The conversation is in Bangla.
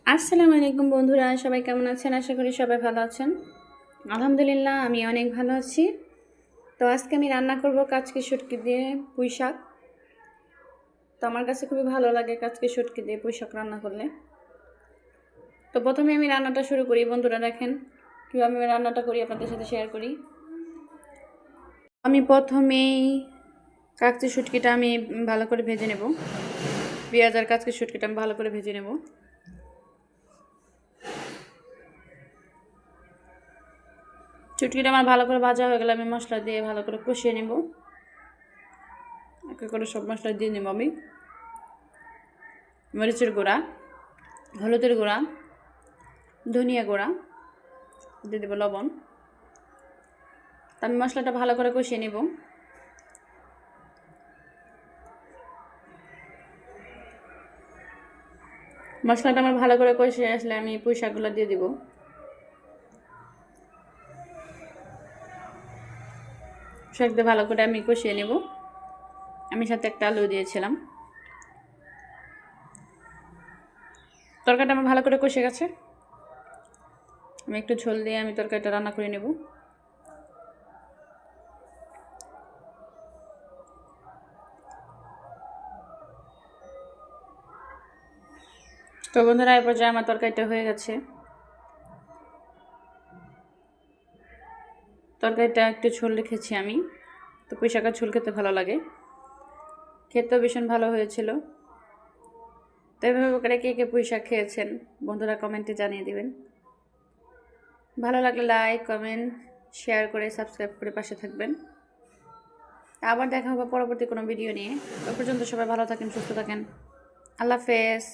আসসালামু আলাইকুম বন্ধুরা, সবাই কেমন আছেন? আশা করি সবাই ভালো আছেন। আলহামদুলিল্লাহ আমি অনেক ভালো আছি। তো আজকে আমি রান্না করব কাচকি শুটকি দিয়ে পুঁই শাক। তো আমার কাছে খুবই ভালো লাগে কাচকি শুটকি দিয়ে পুঁই শাক রান্না করলে। তো প্রথমে আমি রান্নাটা শুরু করি। বন্ধুরা দেখেন কীভাবে আমি রান্নাটা করি, আপনাদের সাথে শেয়ার করি। আমি প্রথমেই কাচকি শুটকিটা আমি ভালো করে ভেজে নেব। পেঁয়াজ আর কাচকি শুটকিটা আমি ভালো করে ভেজে নেব। শুটকিটা আমার ভালো করে ভাজা হয়ে গেলে আমি মশলা দিয়ে ভালো করে কষিয়ে নেব। একে করে সব মশলা দিয়ে নেব। আমি মরিচের গুঁড়া, হলুদের গুঁড়া, ধনিয়া গুঁড়া দিয়ে দেবো, লবণ। আমি মশলাটা ভালো করে কষিয়ে নেব। মশলাটা আমার ভালো করে কষিয়ে আসলে আমি পুঁই শাকগুলো দিয়ে দেবো। শাক দিয়ে ভালো করে আমি কষিয়ে নেব। আমি সাথে একটা আলু দিয়েছিলাম। তরকারিটা আমার ভালো করে কষে গেছে। আমি একটু ঝোল দিয়ে আমি তরকারিটা রান্না করে নেব। তো বন্ধুরা, এই পর্যায়ে আমার তরকারিটা হয়ে গেছে। তরকারিটা একটু ঝোল রেখেছি আমি। তো পুঁই শাকের ঝোল খেতে ভালো লাগে, খেতেও ভীষণ ভালো হয়েছিল। তো এভাবে করে কে কে পুঁই শাক খেয়েছেন বন্ধুরা কমেন্টে জানিয়ে দেবেন। ভালো লাগলে লাইক, কমেন্ট, শেয়ার করে সাবস্ক্রাইব করে পাশে থাকবেন। আবার দেখা হবে পরবর্তী কোনো ভিডিও নিয়ে। ততক্ষণ পর্যন্ত সবাই ভালো থাকেন, সুস্থ থাকেন। আল্লাহ হাফেজ।